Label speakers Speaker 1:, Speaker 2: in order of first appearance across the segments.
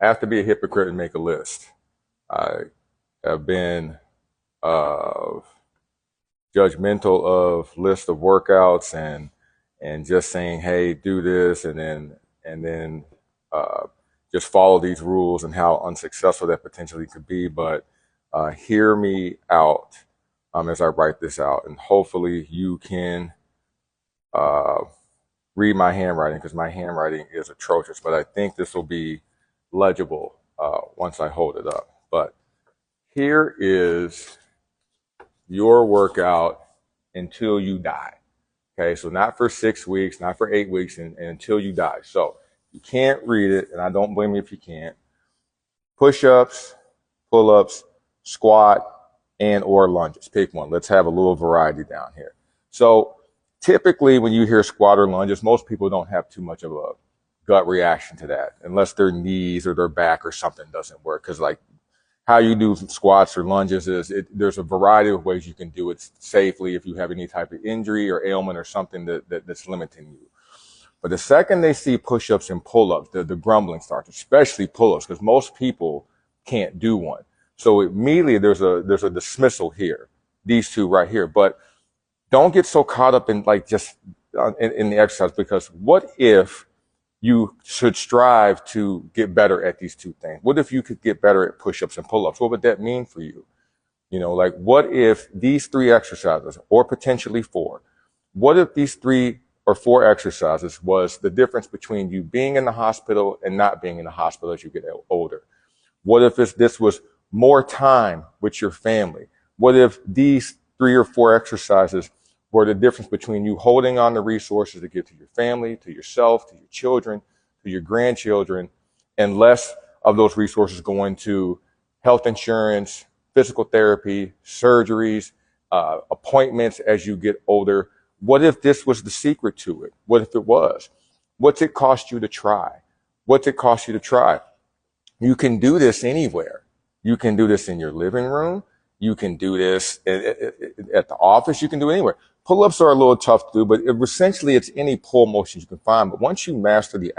Speaker 1: I have to be a hypocrite and make a list. I have been uh, judgmental of list of workouts and just saying, hey, do this, and then uh, just follow these rules and how unsuccessful that potentially could be. But hear me out as I write this out, and hopefully you can uh, read my handwriting because my handwriting is atrocious. But I think this will be legible once I hold it up. But here is your workout until you die. Okay, so not for 6 weeks, not for 8 weeks, and until you die. So you can't read it, and I don't blame you if you can't. Push-ups, pull-ups, squat, and or lunges. Pick one. Let's have a little variety down here. So typically when you hear squat or lunges, most people don't have too much of a gut reaction to that unless their knees or their back or something doesn't work. Because like how you do squats or lunges is there's a variety of ways you can do it safely if you have any type of injury or ailment or something that's limiting you. But the second they see push-ups and pull-ups, the grumbling starts, especially pull-ups, because most people can't do one. So immediately there's a dismissal here, these two right here. But don't get so caught up in like just in the exercise, because what if you should strive to get better at these two things? What if you could get better at push-ups and pull-ups? What would that mean for you? You know, like what if these three exercises, or potentially four, what if these 3 or 4 exercises was the difference between you being in the hospital and not being in the hospital as you get older? What if this was more time with your family? What if these 3 or 4 exercises were the difference between you holding on to resources to give to your family, to yourself, to your children, to your grandchildren, and less of those resources going to health insurance, physical therapy, surgeries, appointments as you get older? What if this was the secret to it? What if it was? What's it cost you to try? What's it cost you to try? You can do this anywhere. You can do this in your living room. You can do this at the office. You can do it anywhere. Pull-ups are a little tough to do, but essentially it's any pull motions you can find. But once you master the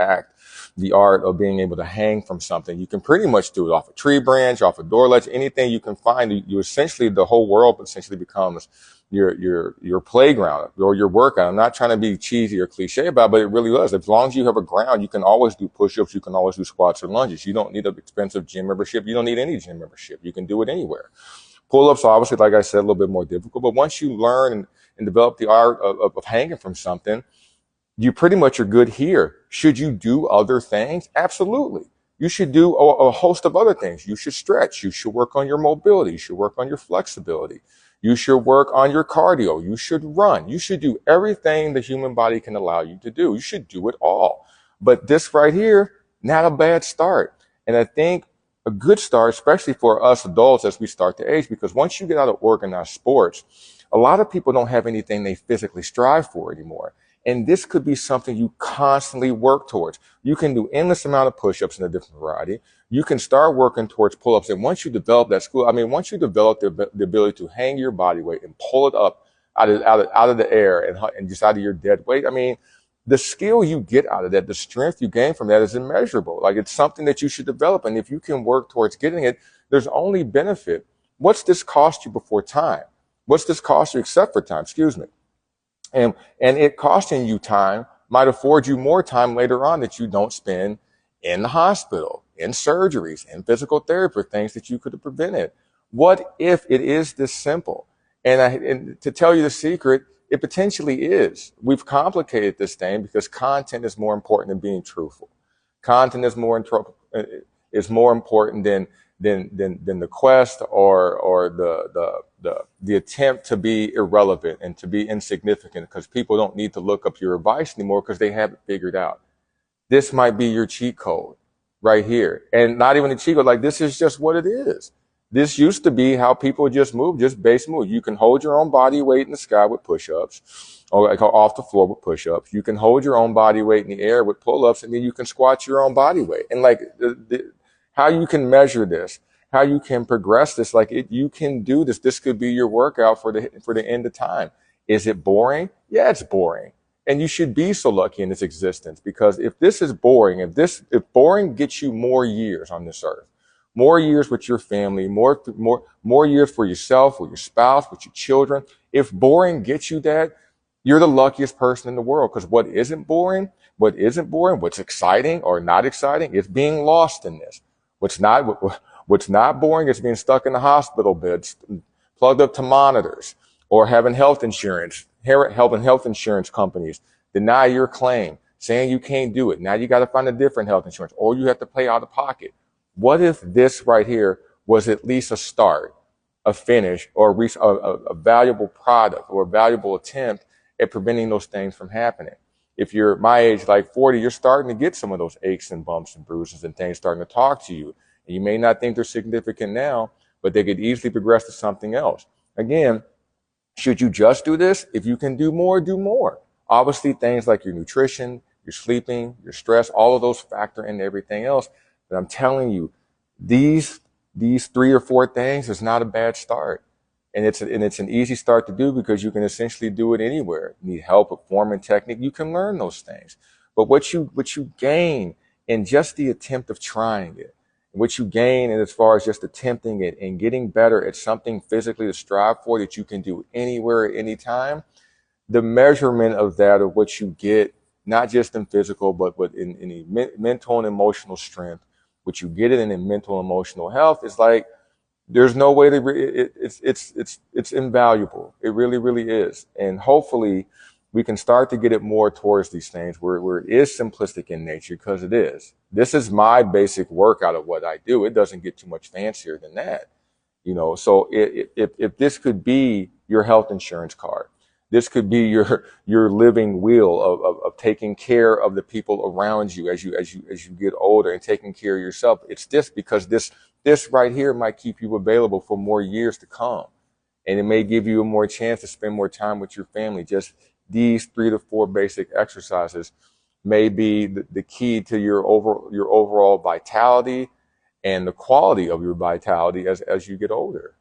Speaker 1: art of being able to hang from something, you can pretty much do it off a tree branch, off a door ledge, anything you can find. You essentially, the whole world essentially becomes your playground or your workout. I'm not trying to be cheesy or cliche about it, but it really does. As long as you have a ground, you can always do push-ups. You can always do squats or lunges. You don't need an expensive gym membership. You don't need any gym membership. You can do it anywhere. Pull-ups, obviously, like I said, a little bit more difficult. But once you learn and develop the art of hanging from something, you pretty much are good here. Should you do other things? Absolutely. You should do a host of other things. You should stretch. You should work on your mobility. You should work on your flexibility. You should work on your cardio. You should run. You should do everything the human body can allow you to do. You should do it all. But this right here, not a bad start. And I think a good start, especially for us adults as we start to age, because once you get out of organized sports, a lot of people don't have anything they physically strive for anymore. And this could be something you constantly work towards. You can do endless amount of push-ups in a different variety. You can start working towards pull-ups. And once you develop that once you develop the ability to hang your body weight and pull it up out of the air and just out of your dead weight, the skill you get out of that, the strength you gain from that is immeasurable. Like it's something that you should develop. And if you can work towards getting it, there's only benefit. What's this cost you before time? What's this cost you except for time? Excuse me. And it costing you time might afford you more time later on that you don't spend in the hospital, in surgeries, in physical therapy, things that you could have prevented. What if it is this simple? And to tell you the secret, it potentially is. We've complicated this thing because content is more important than being truthful. Content is more important than the quest or the attempt to be irrelevant and to be insignificant, because people don't need to look up your advice anymore because they have it figured out. This might be your cheat code right here. And not even a cheat code, like this is just what it is. This used to be how people just move, just base move. You can hold your own body weight in the sky with push-ups, or like off the floor with push-ups. You can hold your own body weight in the air with pull-ups, and then you can squat your own body weight. And like how you can measure this, how you can progress this, you can do this. This could be your workout for the end of time. Is it boring? Yeah, it's boring. And you should be so lucky in this existence, because if this is boring, if boring gets you more years on this earth, more years with your family, more years for yourself, with your spouse, with your children. If boring gets you that, you're the luckiest person in the world. Because what's exciting or not exciting is being lost in this. What's not boring is being stuck in the hospital beds, plugged up to monitors, or having health insurance, helping health insurance companies deny your claim, saying you can't do it. Now you got to find a different health insurance, or you have to pay out of pocket. What if this right here was at least a start, a finish, or a valuable product or a valuable attempt at preventing those things from happening? If you're my age, like 40, you're starting to get some of those aches and bumps and bruises and things starting to talk to you. And you may not think they're significant now, but they could easily progress to something else. Again, should you just do this? If you can do more, do more. Obviously, things like your nutrition, your sleeping, your stress, all of those factor into everything else. But I'm telling you, these 3 or 4 things is not a bad start. And it's an easy start to do, because you can essentially do it anywhere. You need help with form and technique, you can learn those things. But what you gain in just the attempt of trying it, what you gain in as far as just attempting it and getting better at something physically to strive for that you can do anywhere at any time, the measurement of that, of what you get, not just in physical, but in mental and emotional strength, what you get in mental and emotional health, is like, there's no way to, it's invaluable. It really, really is. And hopefully we can start to get it more towards these things where it is simplistic in nature, because it is. This is my basic workout of what I do. It doesn't get too much fancier than that. So if this could be your health insurance card, this could be your living wheel of taking care of the people around you as you get older, and taking care of yourself. It's this, because this right here might keep you available for more years to come. And it may give you a more chance to spend more time with your family. Just these 3 to 4 basic exercises may be the key to your overall vitality and the quality of your vitality as you get older.